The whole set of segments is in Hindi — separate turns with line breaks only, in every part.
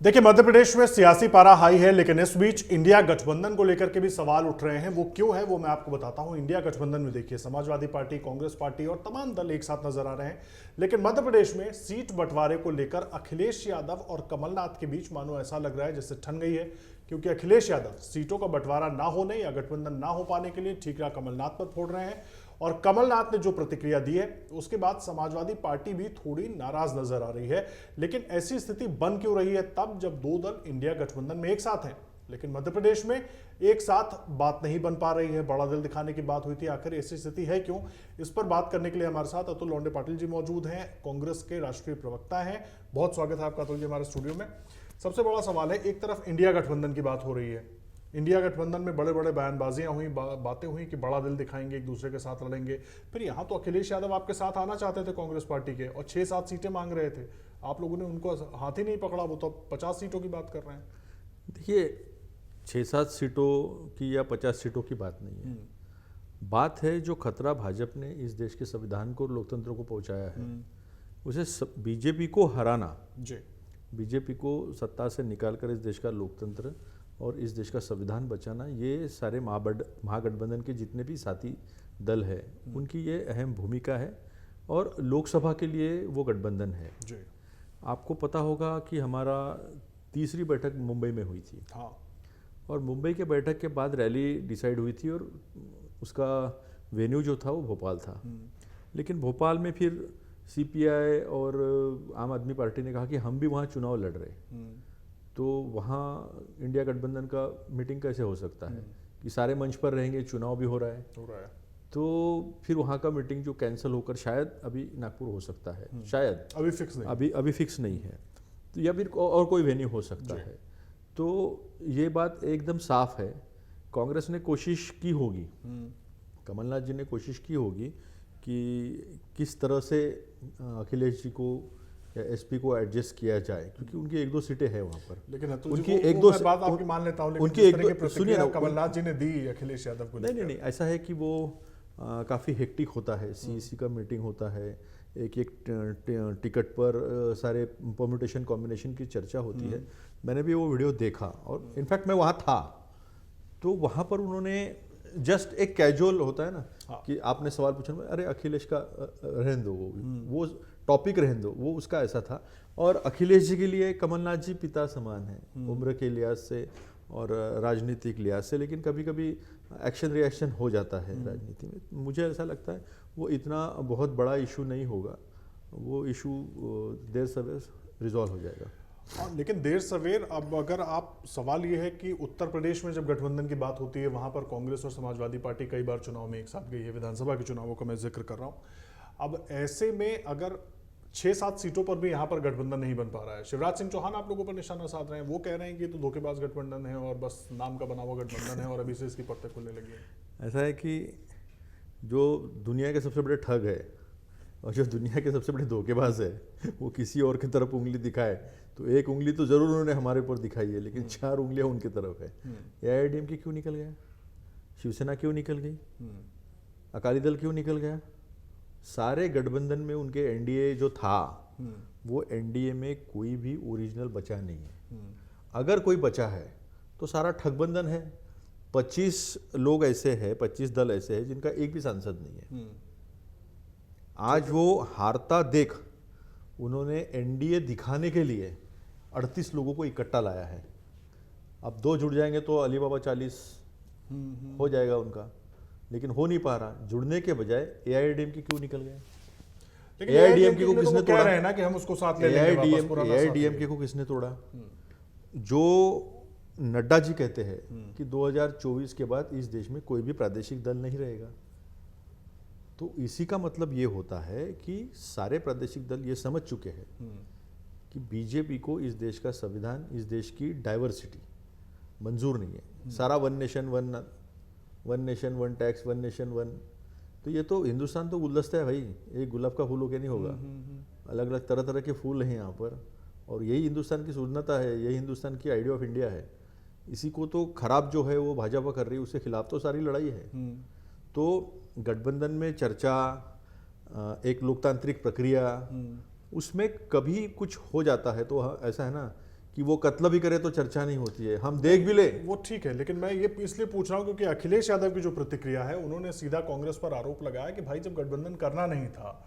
देखिए, मध्य प्रदेश में सियासी पारा हाई है, लेकिन इस बीच इंडिया गठबंधन को लेकर के भी सवाल उठ रहे हैं। वो क्यों है वो मैं आपको बताता हूं। इंडिया गठबंधन में देखिए, समाजवादी पार्टी, कांग्रेस पार्टी और तमाम दल एक साथ नजर आ रहे हैं, लेकिन मध्य प्रदेश में सीट बंटवारे को लेकर अखिलेश यादव और कमलनाथ के बीच मानो ऐसा लग रहा है जैसे ठन गई है, क्योंकि अखिलेश यादव सीटों का बंटवारा ना होने या गठबंधन ना हो पाने के लिए ठीकरा कमलनाथ पर फोड़ रहे हैं। और कमलनाथ ने जो प्रतिक्रिया दी है उसके बाद समाजवादी पार्टी भी थोड़ी नाराज नजर आ रही है। लेकिन ऐसी स्थिति बन क्यों रही है तब जब दो दल इंडिया गठबंधन में एक साथ हैं, लेकिन मध्य प्रदेश में एक साथ बात नहीं बन पा रही है। बड़ा दिल दिखाने की बात हुई थी, आखिर ऐसी स्थिति है क्यों? इस पर बात करने के लिए हमारे साथ अतुल लोंडे पाटिल जी मौजूद हैं, कांग्रेस के राष्ट्रीय प्रवक्ता हैं। बहुत स्वागत है आपका अतुल जी हमारे स्टूडियो में। सबसे बड़ा सवाल है, एक तरफ इंडिया गठबंधन की बात हो रही है, इंडिया गठबंधन में बड़े बड़े बयानबाजियां हुई, बातें हुई कि बड़ा दिल दिखाएंगे, एक दूसरे के साथ लड़ेंगे। फिर यहाँ तो अखिलेश यादव आपके साथ आना चाहते थे कांग्रेस पार्टी के और 6-7 सीटें मांग रहे थे, आप लोगों ने उनको हाथ ही नहीं पकड़ा। वो तो 50 सीटों की बात कर रहे हैं।
देखिए, 6-7 सीटों की या 50 सीटों की बात नहीं है। बात है जो खतरा भाजपा ने इस देश के संविधान को, लोकतंत्र को पहुंचाया है, उसे बीजेपी को हराना, बीजेपी को सत्ता से निकालकर इस देश का लोकतंत्र और इस देश का संविधान बचाना, ये सारे महागठबंधन के जितने भी साथी दल है उनकी ये अहम भूमिका है। और लोकसभा के लिए वो गठबंधन है। आपको पता होगा कि हमारा तीसरी बैठक मुंबई में हुई थी।
हाँ।
और मुंबई के बैठक के बाद रैली डिसाइड हुई थी और उसका वेन्यू जो था वो भोपाल था। लेकिन भोपाल में फिर सीपीआई और आम आदमी पार्टी ने कहा कि हम भी वहाँ चुनाव लड़ रहे, तो वहाँ इंडिया गठबंधन का मीटिंग कैसे हो सकता है कि सारे मंच पर रहेंगे, चुनाव भी हो रहा है। तो फिर वहाँ का मीटिंग जो कैंसिल होकर शायद अभी नागपुर हो सकता है, शायद अभी फिक्स नहीं है, तो या फिर और कोई वेन्यू हो सकता है। तो ये बात एकदम साफ है, कांग्रेस ने कोशिश की होगी, कमलनाथ जी ने कोशिश की होगी कि किस तरह से अखिलेश जी को या एसपी को एडजस्ट किया जाए, क्योंकि उनकी 1-2 सीटें हैं वहाँ पर।
लेकिन उनकी एक दो बात आपकी मान लेता हूँ, उनकी एक दो सुनिए ना, कमलनाथ जी ने दी अखिलेश यादव को।
नहीं, ऐसा है कि वो काफ़ी हेक्टिक होता है, सीईसी का मीटिंग होता है, एक टिकट पर सारे परम्यूटेशन कॉम्बिनेशन की चर्चा होती है। मैंने भी वो वीडियो देखा और इनफैक्ट मैं वहाँ था, तो वहाँ पर उन्होंने जस्ट एक कैजुअल होता है ना कि आपने सवाल पूछा, अरे अखिलेश का रहने दो, वो टॉपिक रहने दो, वो उसका ऐसा था। और अखिलेश जी के लिए कमलनाथ जी पिता समान है, उम्र के लिहाज से और राजनीतिक लिहाज से, लेकिन कभी कभी एक्शन रिएक्शन हो जाता है राजनीति में। मुझे ऐसा लगता है वो इतना बहुत बड़ा इशू नहीं होगा, वो इशू देर सवेर रिजॉल्व हो जाएगा।
हाँ, लेकिन देर सवेर, अब अगर आप सवाल ये है कि उत्तर प्रदेश में जब गठबंधन की बात होती है वहां पर कांग्रेस और समाजवादी पार्टी कई बार चुनाव में एक साथ गई है, विधानसभा के चुनावों का मैं जिक्र कर रहा हूं। अब ऐसे में अगर 6-7 सीटों पर भी यहां पर गठबंधन नहीं बन पा रहा है, शिवराज सिंह चौहान आप लोगों पर निशाना साध रहे हैं, वो कह रहे हैं कि तो धोखेबाज गठबंधन है और बस नाम का बना हुआ गठबंधन है और अभी से इसकी परतें खुलने लगी है।
ऐसा है कि जो दुनिया के सबसे बड़े ठग है और जो दुनिया के सबसे बड़े धोखेबाज है, वो किसी और की तरफ उंगली दिखाए तो एक उंगली तो जरूर उन्होंने हमारे ऊपर दिखाई है, लेकिन 4 उंगलियां उनकी तरफ है। एआईएडीएमके क्यों निकल गया, शिवसेना क्यों निकल गई, अकाली दल क्यों निकल गया? सारे गठबंधन में उनके एनडीए जो था, वो एनडीए में कोई भी ओरिजिनल बचा नहीं है। अगर कोई बचा है तो सारा ठगबंधन है। 25 लोग ऐसे हैं, 25 दल ऐसे हैं जिनका एक भी सांसद नहीं है। आज वो हारता देख उन्होंने एनडीए दिखाने के लिए 38 लोगों को इकट्ठा लाया है। अब 2 जुड़ जाएंगे तो अली बाबा 40 हो जाएगा उनका, लेकिन हो नहीं पा रहा। जुड़ने के बजाय एआईएडीएमके क्यों निकल गए? एआईएडीएमके को किसने तोड़ा?
रहे हैं ना कि हम उसको साथ ले लेंगे,
एआईएडीएमके को किसने तोड़ा? जो नड्डा जी कहते हैं कि 2024 के बाद इस देश में कोई भी प्रादेशिक दल नहीं रहेगा। तो इसी का मतलब ये होता है कि सारे प्रादेशिक दल ये समझ चुके हैं कि बीजेपी को इस देश का संविधान, इस देश की डाइवर्सिटी मंजूर नहीं है। सारा one nation one tax, one nation one, तो ये तो हिंदुस्तान तो गुलदस्ता है भाई, एक गुलाब का फूल होके नहीं होगा। अलग अलग तरह तरह के फूल हैं यहाँ पर, और यही हिंदुस्तान की सुंदरता है, यही हिंदुस्तान की आइडिया ऑफ इंडिया है। इसी को तो खराब जो है वो भाजपा कर रही है, उसके खिलाफ तो सारी लड़ाई है। तो गठबंधन में चर्चा, एक लोकतांत्रिक प्रक्रिया, उसमें कभी कुछ हो जाता है तो ऐसा है ना कि वो कत्ल भी करे तो चर्चा नहीं होती है, हम देख भी ले।
वो ठीक है, लेकिन मैं ये इसलिए पूछ रहा हूँ क्योंकि अखिलेश यादव की जो प्रतिक्रिया है, उन्होंने सीधा कांग्रेस पर आरोप लगाया कि भाई जब गठबंधन करना नहीं था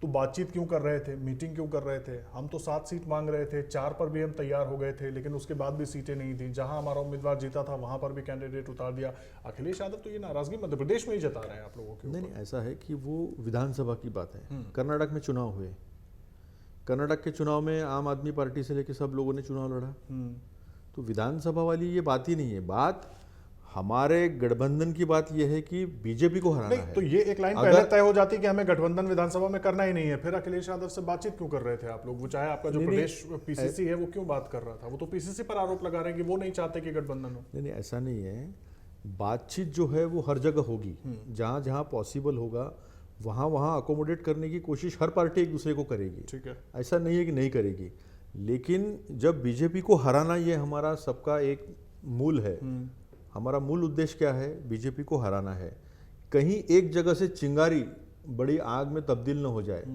तो बातचीत क्यों कर रहे थे, मीटिंग क्यों कर रहे थे, हम तो 7 सीट मांग रहे थे, 4 पर भी हम तैयार हो गए थे, लेकिन उसके बाद भी सीटें नहीं थी, जहां हमारा उम्मीदवार जीता था वहां पर भी कैंडिडेट उतार दिया। अखिलेश यादव तो ये नाराजगी मध्य प्रदेश में ही जता रहे हैं आप लोगों के
नहीं
ऊपर।
नहीं, ऐसा है कि वो विधानसभा की बात है। कर्नाटक में चुनाव हुए, कर्नाटक के चुनाव में आम आदमी पार्टी से लेकर सब लोगों ने चुनाव लड़ा, तो विधानसभा वाली ये बात ही नहीं है। बात हमारे गठबंधन की बात यह है कि बीजेपी को हराना
नहीं
है।
तो ये एक लाइन पहले तय हो जाती कि हमें गठबंधन विधानसभा में करना ही नहीं है, फिर अखिलेश यादव से बातचीत क्यों कर रहे थे आप लोग? वो चाहे आपका जो
नहीं,
प्रदेश पीसीसी है वो क्यों बात कर रहा था? वो तो पीसीसी पर आरोप लगा रहे हैं कि वो नहीं चाहते कि गठबंधन हो।
नहीं नहीं, ऐसा नहीं है। बातचीत जो है वो हर जगह होगी, जहाँ जहाँ पॉसिबल होगा वहाँ वहाँ अकोमोडेट करने की कोशिश हर पार्टी एक दूसरे को करेगी।
ठीक है,
ऐसा नहीं है कि नहीं करेगी, लेकिन जब बीजेपी को हराना ये हमारा सबका एक मूल है। हमारा मूल उद्देश्य क्या है? बीजेपी को हराना है। कहीं एक जगह से चिंगारी बड़ी आग में तब्दील न हो जाए,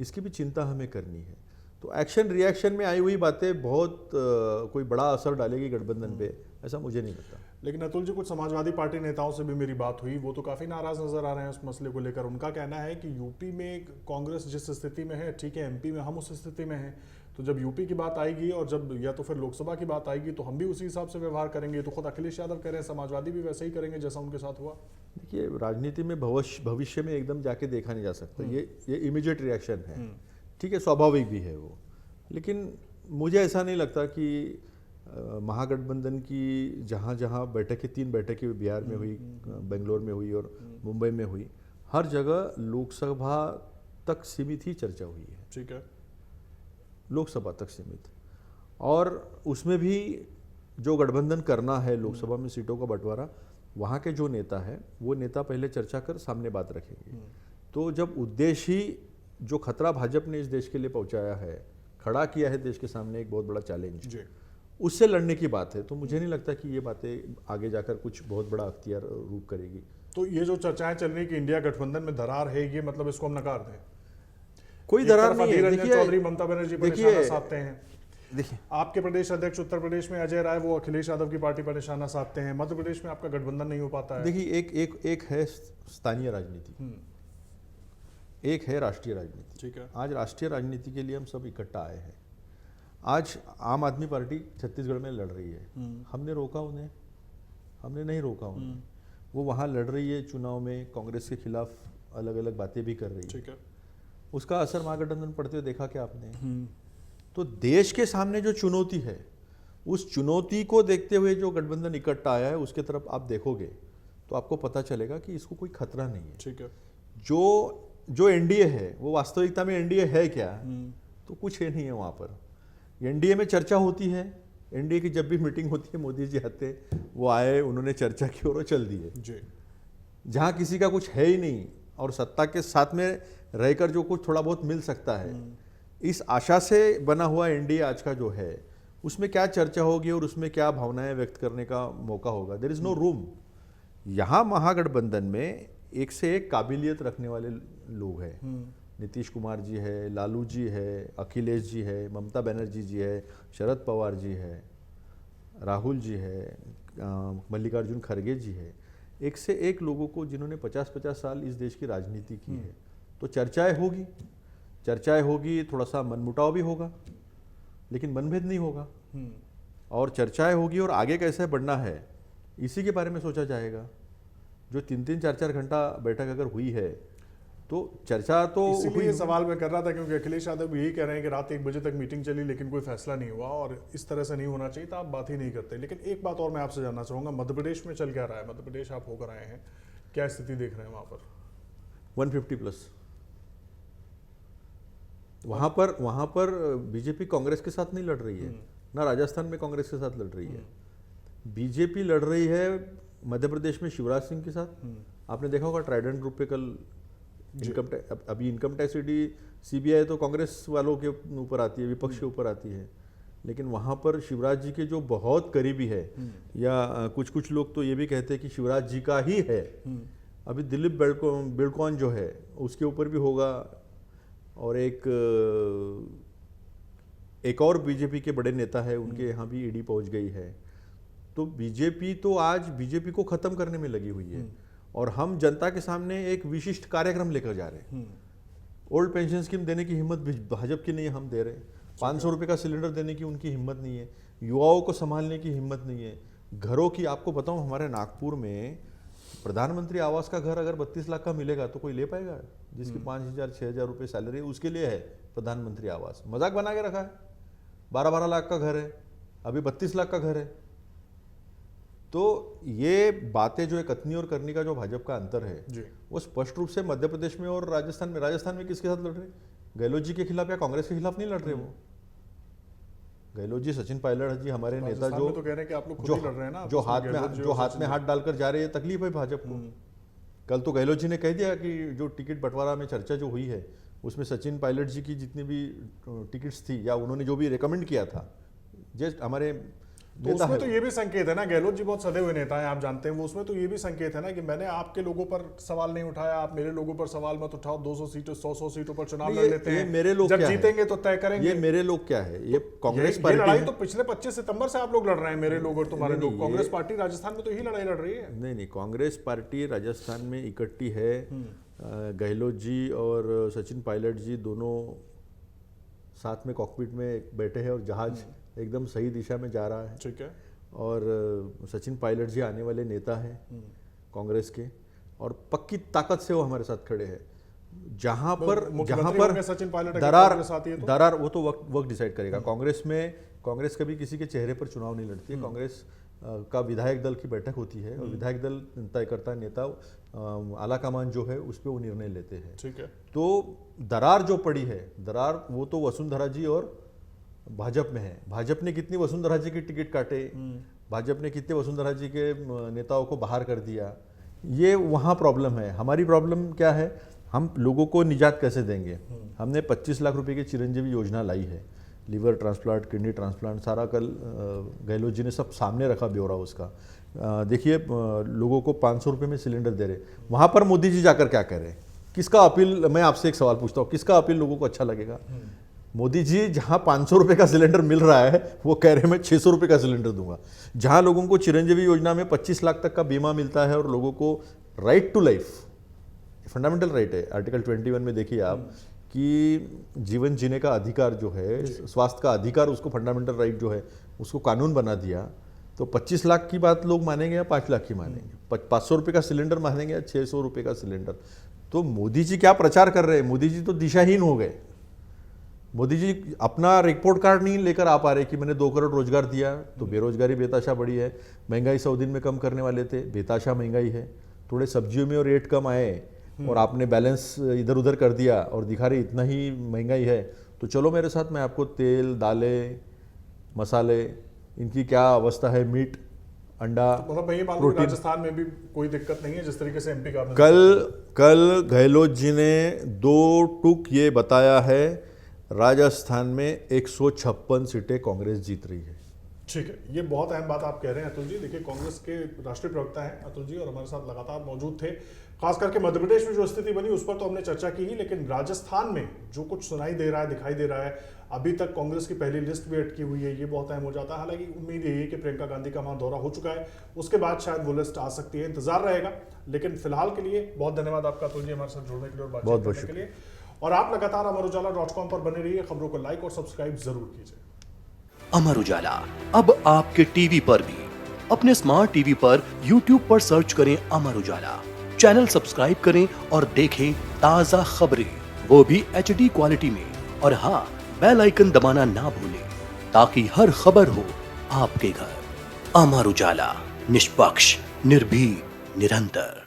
इसकी भी चिंता हमें करनी है। तो एक्शन रिएक्शन में आई हुई बातें बहुत कोई बड़ा असर डालेगी गठबंधन पे, ऐसा मुझे नहीं लगता।
लेकिन अतुल जी, कुछ समाजवादी पार्टी नेताओं से भी मेरी बात हुई, वो तो काफी नाराज नजर आ रहे हैं उस मसले को लेकर। उनका कहना है कि यूपी में कांग्रेस जिस स्थिति में है, ठीक है, एमपी में हम उस स्थिति में हैं, तो जब यूपी की बात आएगी और जब या तो फिर लोकसभा की बात आएगी तो हम भी उसी हिसाब से व्यवहार करेंगे। तो खुद अखिलेश यादव कह रहे हैं समाजवादी भी वैसे ही करेंगे जैसा उनके साथ हुआ।
देखिए, राजनीति में भविष्य में एकदम जाके देखा नहीं जा सकता। ये इमीडिएट रिएक्शन है, ठीक है, स्वाभाविक भी है वो। लेकिन मुझे ऐसा नहीं लगता कि महागठबंधन की जहाँ जहाँ बैठकें, 3 बैठकें बिहार में हुई, बेंगलोर में हुई और मुंबई में हुई, हर जगह लोकसभा तक सीमित ही चर्चा हुई है।
ठीक है,
लोकसभा तक सीमित, और उसमें भी जो गठबंधन करना है लोकसभा में सीटों का बंटवारा, वहाँ के जो नेता है वो नेता पहले चर्चा कर सामने बात रखेंगे। तो जब उद्देश्य ही जो खतरा भाजपा ने इस देश के लिए पहुंचाया है, खड़ा किया है देश के सामने एक बहुत बड़ा चैलेंज, उससे लड़ने की बात है, तो मुझे नहीं लगता कि ये बातें आगे जाकर कुछ बहुत बड़ा अख्तियार रूप करेगी।
तो ये जो चर्चाएं चल रही कि इंडिया गठबंधन में दरार है, ये मतलब इसको हम नकार दें?
कोई दरार नहीं है।
देखिए, चौधरी ममता बनर्जी पर निशाना साधते हैं।
देखिए,
आपके प्रदेश अध्यक्ष उत्तर प्रदेश में अजय राय, वो अखिलेश यादव की पार्टी पर निशाना साधते हैं। मध्य प्रदेश में आपका गठबंधन नहीं हो पाता है।
देखिए, एक है स्थानीय राजनीति, एक है राष्ट्रीय राजनीति।
ठीक है,
आज राष्ट्रीय राजनीति के लिए हम सब इकट्ठा आए हैं। आज आम आदमी पार्टी छत्तीसगढ़ में लड़ रही है, हमने रोका उन्हें? हमने नहीं रोका उन्हें। वो वहाँ लड़ रही है चुनाव में, कांग्रेस के खिलाफ अलग अलग बातें भी कर रही है।
ठीक है,
उसका असर महागठबंधन पड़ते हुए देखा क्या आपने? तो देश के सामने जो चुनौती है, उस चुनौती को देखते हुए जो गठबंधन इकट्ठा आया है, उसके तरफ आप देखोगे तो आपको पता चलेगा कि इसको कोई खतरा नहीं है।
ठीक है,
जो एनडीए है वो वास्तविकता में एनडीए है क्या? तो कुछ है नहीं है वहाँ पर। एनडीए में चर्चा होती है, एनडीए की जब भी मीटिंग होती है मोदी जी आते, वो आए, उन्होंने चर्चा की और वो चल दिए। जहाँ किसी का कुछ है ही नहीं और सत्ता के साथ में रहकर जो कुछ थोड़ा बहुत मिल सकता है, इस आशा से बना हुआ एनडीए आज का जो है, उसमें क्या चर्चा होगी और उसमें क्या भावनाएं व्यक्त करने का मौका होगा? There is no room. यहाँ महागठबंधन में एक से एक काबिलियत रखने वाले लोग हैं। नीतीश कुमार जी है, लालू जी है, अखिलेश जी है, ममता बनर्जी जी है, शरद पवार जी है, राहुल जी है, मल्लिकार्जुन खड़गे जी है। एक से एक लोगों को जिन्होंने 50-50 साल इस देश की राजनीति की है। तो चर्चाएं होगी, थोड़ा सा मनमुटाव भी होगा, लेकिन मनभेद नहीं होगा। और चर्चाएं होगी और आगे कैसे बढ़ना है, इसी के बारे में सोचा जाएगा। जो 3-3, 4-4 घंटा बैठक अगर हुई है तो चर्चा तो
इसीलिए ये सवाल मैं कर रहा था, क्योंकि अखिलेश यादव भी यही कह रहे हैं कि रात 1 बजे तक मीटिंग चली लेकिन कोई फैसला नहीं हुआ, और इस तरह से नहीं होना चाहिए था, आप बात ही नहीं करते। लेकिन एक बात और मैं आपसे जानना चाहूंगा, मध्य प्रदेश में चल क्या रहा है? मध्य प्रदेश आप होकर आए हैं, क्या स्थिति देख रहे हैं वहां पर?
150+। वहां पर बीजेपी कांग्रेस के साथ नहीं लड़ रही है, ना राजस्थान में कांग्रेस के साथ लड़ रही है। बीजेपी लड़ रही है मध्य प्रदेश में शिवराज सिंह के साथ। आपने देखा होगा ट्राइडेंट ग्रुप पे कल अभी इनकम टैक्स ईडी सीबीआई तो कांग्रेस वालों के ऊपर आती है, विपक्ष के ऊपर आती है, लेकिन वहाँ पर शिवराज जी के जो बहुत करीबी है, या कुछ लोग तो ये भी कहते हैं कि शिवराज जी का ही है। अभी दिलीप बिल्डकॉन जो है उसके ऊपर भी होगा, और एक एक और बीजेपी के बड़े नेता है, उनके यहाँ भी ईडी पहुंच गई है। तो बीजेपी तो आज बीजेपी को खत्म करने में लगी हुई है और हम जनता के सामने एक विशिष्ट कार्यक्रम लेकर जा रहे हैं। ओल्ड पेंशन स्कीम देने की हिम्मत भाजपा की नहीं है, हम दे रहे हैं। 500 रुपये का सिलेंडर देने की उनकी हिम्मत नहीं है, युवाओं को संभालने की हिम्मत नहीं है। घरों की आपको बताऊं, हमारे नागपुर में प्रधानमंत्री आवास का घर अगर 32 लाख का मिलेगा तो कोई ले पाएगा? जिसकी 5,000 6,000 रुपये सैलरी है उसके लिए है प्रधानमंत्री आवास। मजाक बना के रखा है। 12-12 लाख का घर है, अभी 32 लाख का घर है। तो ये बातें जो है कथनी और करनी का जो भाजपा का अंतर है वो स्पष्ट रूप से मध्य प्रदेश में और राजस्थान में किसके साथ लड़ रहे? गहलोत जी के खिलाफ या कांग्रेस के खिलाफ नहीं लड़ रहे। वो गहलोत जी, सचिन पायलट जी हमारे नेता जो
तो कह रहे हैं कि आप लोग खुद ही लड़ रहे हैं ना,
जो हाथ में हाथ डालकर जा रहे हैं, तकलीफ है भाजपा को। कल तो गहलोत जी ने कह दिया कि जो टिकट बंटवारा में चर्चा जो हुई है उसमें सचिन पायलट जी की जितनी भी टिकट्स थी या उन्होंने जो भी रिकमेंड किया था, जस्ट हमारे
तो उसमें तो ये भी संकेत है ना, गहलोत जी बहुत सदे हुए नेता हैं, आप जानते हैं। वो उसमें तो ये भी संकेत है ना कि मैंने आपके लोगों पर सवाल नहीं उठाया, आप मेरे लोगों पर सवाल मत उठाओ। 200 सीटों 100 सीटों पर चुनाव लड़ लेते हैं,
मेरे लोग
जब जीतेंगे तो तय करेंगे।
ये मेरे लोग क्या है? ये कांग्रेस
पार्टी लड़ाई तो पिछले 25 सितंबर से आप लोग लड़ रहे हैं, मेरे लोग और तुम्हारे लोग। कांग्रेस पार्टी राजस्थान में तो यही लड़ाई लड़ रही है।
नहीं, कांग्रेस पार्टी राजस्थान में इकट्ठी है। गहलोत जी और सचिन पायलट जी दोनों साथ में कॉकपिट में बैठे हैं और जहाज एकदम सही दिशा में जा रहा है।
ठीक है।
और सचिन पायलट जी आने वाले नेता हैं कांग्रेस के और पक्की ताकत से वो हमारे साथ खड़े हैं। जहां पर
सचिन पायलट
दरार वो तो वक्त डिसाइड करेगा। कांग्रेस कभी किसी के चेहरे पर चुनाव नहीं लड़ती है। कांग्रेस का विधायक दल की बैठक होती है और विधायक दल तय करता है, नेता आला कमान जो है उस पर वो निर्णय लेते हैं।
ठीक है।
तो दरार जो पड़ी है, दरार वो तो वसुंधरा जी और भाजपा में है। भाजपा ने कितनी वसुंधरा जी की टिकट काटे, भाजपा ने कितने वसुंधरा जी के नेताओं को बाहर कर दिया, ये वहाँ प्रॉब्लम है। हमारी प्रॉब्लम क्या है? हम लोगों को निजात कैसे देंगे? हमने 25 लाख रुपए की चिरंजीवी योजना लाई है, लीवर ट्रांसप्लांट, किडनी ट्रांसप्लांट, सारा कल गहलोत जी ने सब सामने रखा ब्यौरा उसका। देखिए, लोगों को 500 रुपये में सिलेंडर दे रहे, वहाँ पर मोदी जी जाकर क्या कह रहे हैं? किसका अपील? मैं आपसे एक सवाल पूछता हूँ, किसका अपील लोगों को अच्छा लगेगा? मोदी जी जहां 500 रुपये का सिलेंडर मिल रहा है वो कह रहे हैं मैं 600 रुपये का सिलेंडर दूंगा। जहां लोगों को चिरंजीवी योजना में 25 लाख तक का बीमा मिलता है और लोगों को right to life, fundamental right है, आर्टिकल 21 में देखिए आप कि जीवन जीने का अधिकार जो है, स्वास्थ्य का अधिकार, उसको फंडामेंटल राइट जो है उसको कानून बना दिया। तो 25 लाख की बात लोग मानेंगे या 5 लाख की मानेंगे? 500 रुपये का सिलेंडर मानेंगे या 600 रुपये का सिलेंडर? तो मोदी जी क्या प्रचार कर रहे हैं? मोदी जी तो दिशाहीन हो गए। मोदी जी अपना रिपोर्ट कार्ड नहीं लेकर आ पा रहे कि मैंने 2 करोड़ रोजगार दिया। तो बेरोजगारी बेताशा बढ़ी है, महंगाई 100 दिन में कम करने वाले थे, बेताशा महंगाई है। थोड़े सब्जियों में और रेट कम आए और आपने बैलेंस इधर उधर कर दिया और दिखा रहे इतना ही महंगाई है, तो चलो मेरे साथ, मैं आपको तेल, दालें, मसाले, इनकी क्या अवस्था है, मीट, अंडा,
तो मतलब राजस्थान में भी कोई दिक्कत नहीं है जिस तरीके से एमपी का।
कल गहलोत जी ने 2 टूक ये बताया है, राजस्थान में 156 सीटें कांग्रेस जीत रही है।
ठीक है, ये बहुत अहम बात आप कह रहे हैं अतुल जी। देखिए, कांग्रेस के राष्ट्रीय प्रवक्ता हैं अतुल जी और हमारे साथ लगातार मौजूद थे। खास करके मध्य प्रदेश में जो स्थिति बनी उस पर तो हमने चर्चा की ही, लेकिन राजस्थान में जो कुछ सुनाई दे रहा है, दिखाई दे रहा है, अभी तक कांग्रेस की पहली लिस्ट भी अटकी हुई है, ये बहुत अहम हो जाता है। हालांकि उम्मीद यही है कि प्रियंका गांधी का वहां दौरा हो चुका है, उसके बाद शायद वो लिस्ट आ सकती है, इंतजार रहेगा। लेकिन फिलहाल के लिए बहुत धन्यवाद आपका अतुल जी, हमारे साथ जुड़ने के लिए और बातचीत करने के लिए। और आप लगातार अमरउजाला.com पर बने रहिए, खबरों को लाइक और सब्सक्राइब जरूर कीजिए।
अमर उजाला अब आपके टीवी पर भी। अपने स्मार्ट टीवी पर YouTube पर सर्च करें अमर उजाला, चैनल सब्सक्राइब करें और देखें ताजा खबरें, वो भी HD क्वालिटी में। और हाँ, बेल आइकन दबाना ना भूलें ताकि हर खबर हो आपके घर। अमर उजाला, निष्पक्ष, निर्भीक, निरंतर।